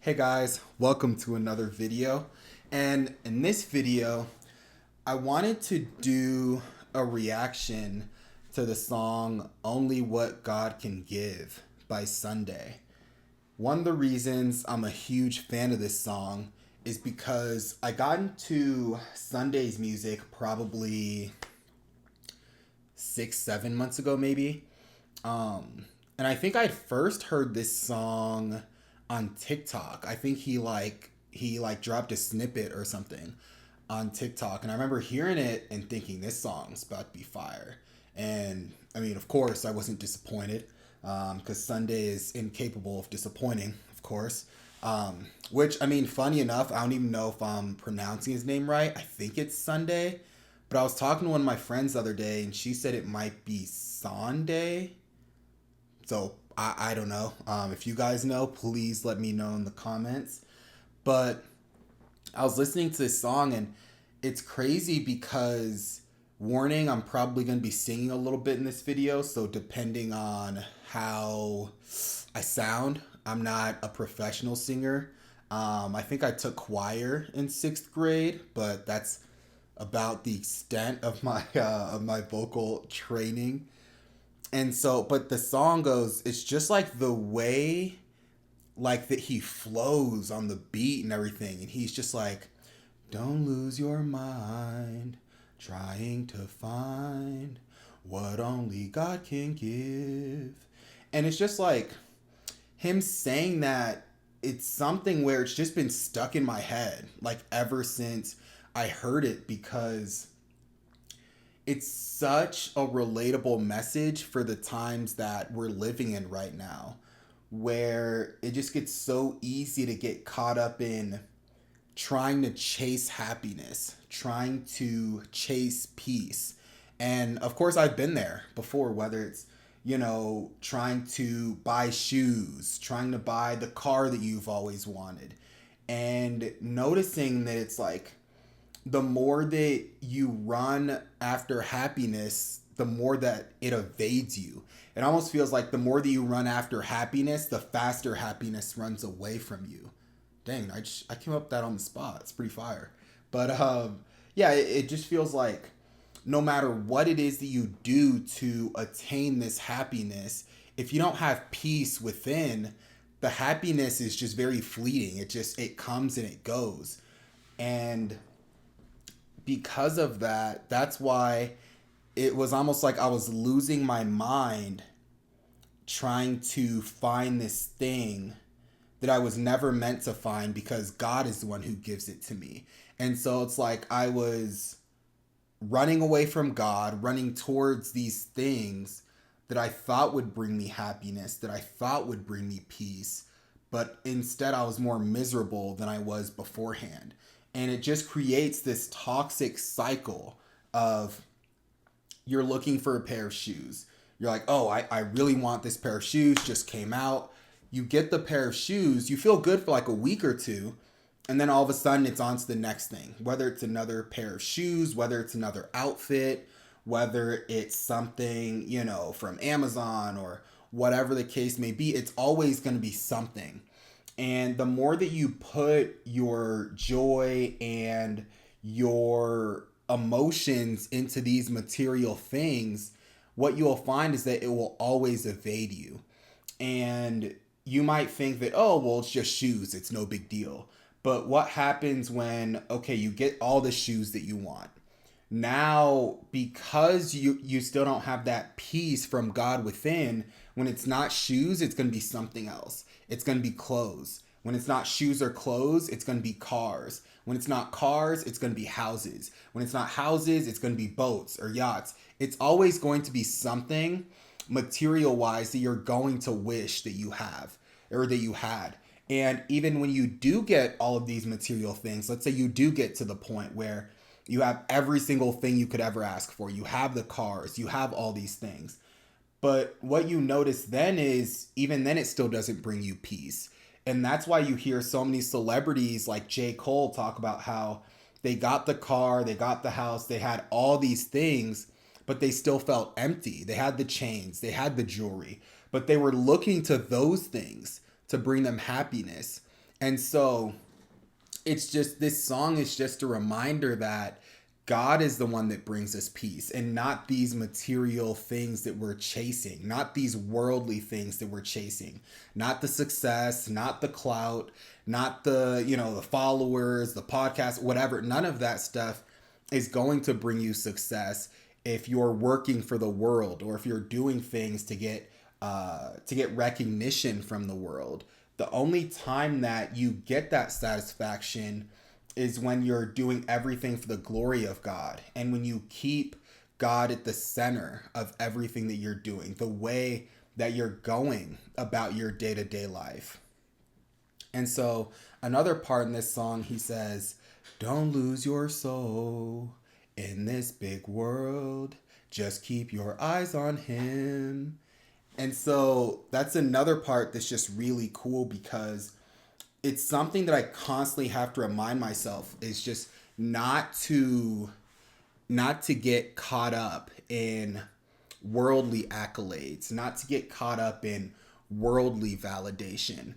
Hey guys, welcome to another video. And in this video, I wanted to do a reaction to the song Only What God Can Give by Sondae. One of the reasons I'm a huge fan of this song is because I got into Sondae's music probably 6, 7 months ago, maybe. And I think I'd first heard this song on TikTok. I think he dropped a snippet or something on TikTok, and I remember hearing it and thinking this song's about to be fire. And I mean, of course, I wasn't disappointed because Sunday is incapable of disappointing, of course. Which I mean, funny enough, I don't even know if I'm pronouncing his name right. I think it's Sunday, but I was talking to one of my friends the other day, and she said it might be Sondae. So I don't know. If you guys know, please let me know in the comments. But I was listening to this song and it's crazy because, warning, I'm probably going to be singing a little bit in this video. So depending on how I sound, I'm not a professional singer. I think I took choir in sixth grade, but that's about the extent of my vocal training. And so, but the song goes, it's just like the way, like that he flows on the beat and everything. And he's just like, don't lose your mind, trying to find what only God can give. And it's just like him saying that, it's something where it's just been stuck in my head, like ever since I heard it, because it's such a relatable message for the times that we're living in right now, where it just gets so easy to get caught up in trying to chase happiness, trying to chase peace. And of course, I've been there before, whether it's, trying to buy shoes, trying to buy the car that you've always wanted, and noticing that it's like, the more that you run after happiness, the more that it evades you. It almost feels like the more that you run after happiness, the faster happiness runs away from you. Dang, I came up with that on the spot. It's pretty fire. But yeah, it just feels like no matter what it is that you do to attain this happiness, if you don't have peace within, the happiness is just very fleeting. It comes and it goes. And because of that, that's why it was almost like I was losing my mind trying to find this thing that I was never meant to find, because God is the one who gives it to me. And so it's like I was running away from God, running towards these things that I thought would bring me happiness, that I thought would bring me peace, but instead I was more miserable than I was beforehand. And it just creates this toxic cycle of, you're looking for a pair of shoes. You're like, oh, I really want this pair of shoes, just came out. You get the pair of shoes, you feel good for like a week or two, and then all of a sudden it's on to the next thing. Whether it's another pair of shoes, whether it's another outfit, whether it's something, from Amazon or whatever the case may be, it's always going to be something. And the more that you put your joy and your emotions into these material things, what you'll find is that it will always evade you. And you might think that, oh, well, it's just shoes, it's no big deal. But what happens when, okay, you get all the shoes that you want? Now, because you still don't have that peace from God within, when it's not shoes, it's going to be something else. It's going to be clothes. When it's not shoes or clothes, it's going to be cars. When it's not cars, it's going to be houses. When it's not houses, it's going to be boats or yachts. It's always going to be something material wise that you're going to wish that you have or that you had. And even when you do get all of these material things, let's say you do get to the point where you have every single thing you could ever ask for. You have the cars, you have all these things. But what you notice then is, even then, it still doesn't bring you peace. And that's why you hear so many celebrities like J. Cole talk about how they got the car, they got the house, they had all these things, but they still felt empty. They had the chains, they had the jewelry, but they were looking to those things to bring them happiness. And so it's just, this song is just a reminder that God is the one that brings us peace, and not these material things that we're chasing, not these worldly things that we're chasing, not the success, not the clout, not the, the followers, the podcast, whatever. None of that stuff is going to bring you success if you're working for the world, or if you're doing things to get recognition from the world. The only time that you get that satisfaction is when you're doing everything for the glory of God, and when you keep God at the center of everything that you're doing, the way that you're going about your day-to-day life. And so another part in this song, he says, "Don't lose your soul in this big world. Just keep your eyes on him." And so that's another part that's just really cool, because it's something that I constantly have to remind myself, is just not to get caught up in worldly accolades, not to get caught up in worldly validation.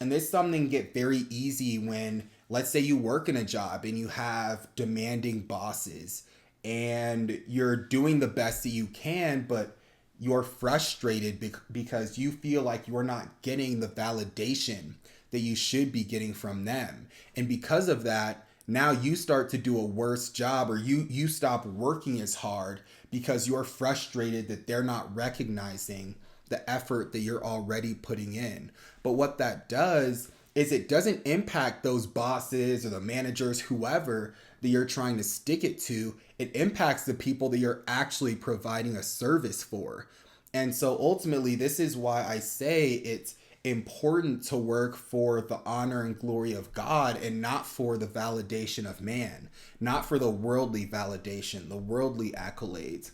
And this is something that get very easy when, let's say, you work in a job and you have demanding bosses, and you're doing the best that you can, but you're frustrated because you feel like you're not getting the validation that you should be getting from them. And because of that, now you start to do a worse job, or you stop working as hard because you're frustrated that they're not recognizing the effort that you're already putting in. But what that does is, it doesn't impact those bosses or the managers, whoever that you're trying to stick it to. It impacts the people that you're actually providing a service for. And so ultimately, this is why I say it's important to work for the honor and glory of God, and not for the validation of man, not for the worldly validation, the worldly accolades.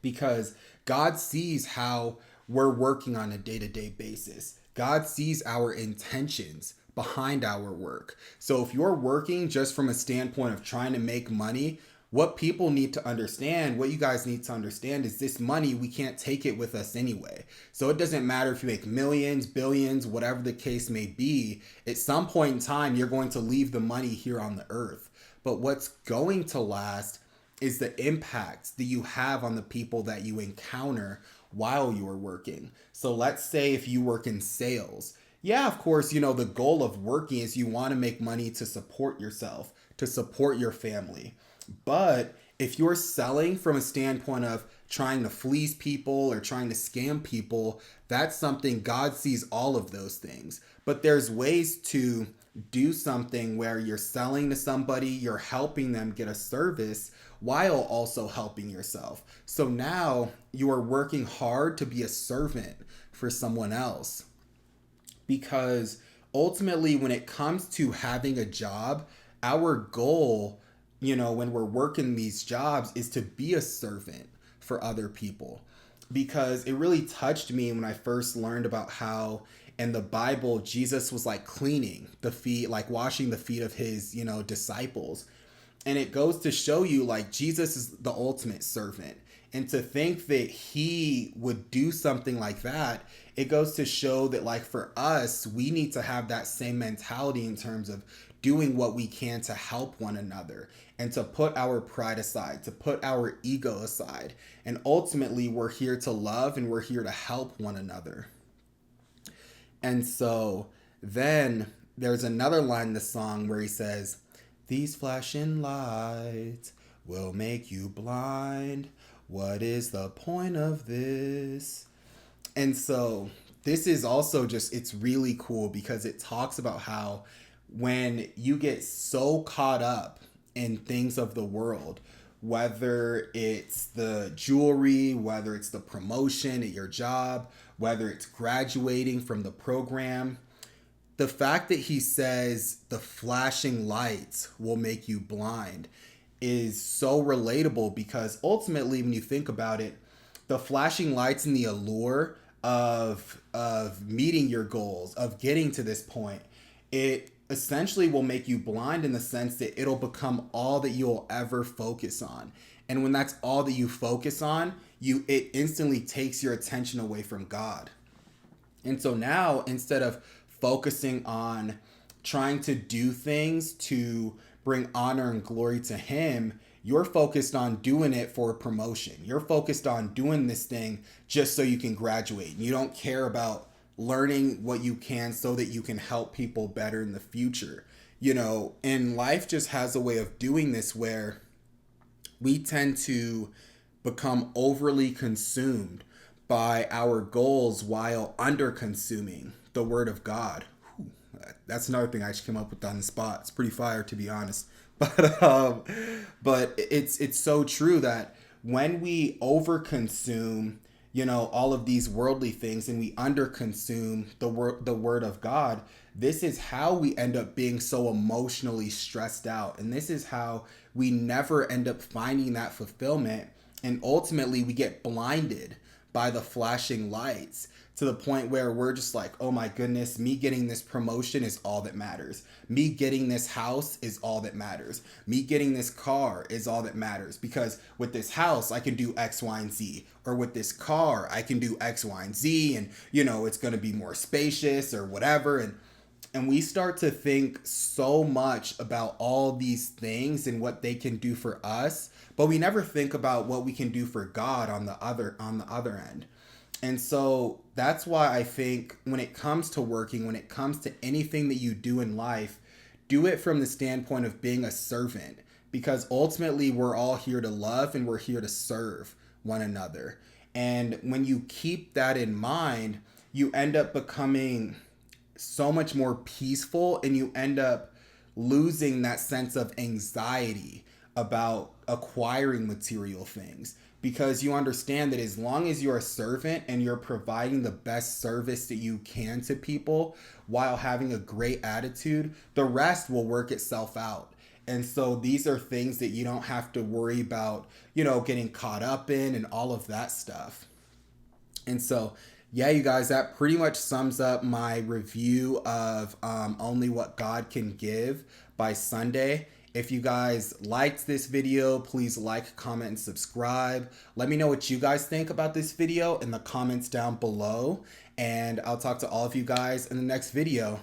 Because God sees how we're working on a day-to-day basis. God sees our intentions behind our work. So if you're working just from a standpoint of trying to make money, what people need to understand, what you guys need to understand, is this money, we can't take it with us anyway. So it doesn't matter if you make millions, billions, whatever the case may be, at some point in time, you're going to leave the money here on the earth. But what's going to last is the impact that you have on the people that you encounter while you are working. So let's say if you work in sales, yeah, of course, the goal of working is you want to make money to support yourself, to support your family. But if you're selling from a standpoint of trying to fleece people or trying to scam people, that's something, God sees all of those things. But there's ways to do something where you're selling to somebody, you're helping them get a service while also helping yourself. So now you are working hard to be a servant for someone else. Because ultimately, when it comes to having a job, our goal, when we're working these jobs, is to be a servant for other people. Because it really touched me when I first learned about how in the Bible, Jesus was like cleaning the feet, like washing the feet of his, disciples. And it goes to show you, like, Jesus is the ultimate servant. And to think that he would do something like that, it goes to show that, like, for us, we need to have that same mentality in terms of doing what we can to help one another, and to put our pride aside, to put our ego aside. And ultimately, we're here to love, and we're here to help one another. And so then there's another line in the song where he says, "These flashing lights will make you blind. What is the point of this?" And so this is also just, it's really cool, because it talks about how when you get so caught up in things of the world, whether it's the jewelry, whether it's the promotion at your job, whether it's graduating from the program, the fact that he says the flashing lights will make you blind is so relatable, because ultimately, when you think about it, the flashing lights and the allure of meeting your goals, of getting to this point, it essentially will make you blind, in the sense that it'll become all that you'll ever focus on. And when that's all that you focus on, it instantly takes your attention away from God. And so now, instead of focusing on trying to do things to bring honor and glory to him, you're focused on doing it for promotion. You're focused on doing this thing just so you can graduate. You don't care about learning what you can so that you can help people better in the future. You know, and life just has a way of doing this where we tend to become overly consumed by our goals while under consuming the word of God. Whew, that's another thing I just came up with on the spot. It's pretty fire, to be honest. But it's so true that when we overconsume, you know, all of these worldly things and we underconsume the word of God, this is how we end up being so emotionally stressed out, and this is how we never end up finding that fulfillment, and ultimately we get blinded by the flashing lights to the point where we're just like, oh my goodness, me getting this promotion is all that matters. Me getting this house is all that matters. Me getting this car is all that matters, because with this house, I can do X, Y, and Z. Or with this car, I can do X, Y, and Z. And, you know, it's going to be more spacious or whatever. And we start to think so much about all these things and what they can do for us, but we never think about what we can do for God on the other end. And so that's why I think when it comes to working, when it comes to anything that you do in life, do it from the standpoint of being a servant, because ultimately we're all here to love and we're here to serve one another. And when you keep that in mind, you end up becoming so much more peaceful, and you end up losing that sense of anxiety about acquiring material things, because you understand that as long as you're a servant and you're providing the best service that you can to people while having a great attitude, the rest will work itself out. And so these are things that you don't have to worry about, you know, getting caught up in and all of that stuff. And so, yeah, you guys, that pretty much sums up my review of Only What God Can Give by Sondae. If you guys liked this video, please like, comment, and subscribe. Let me know what you guys think about this video in the comments down below. And I'll talk to all of you guys in the next video.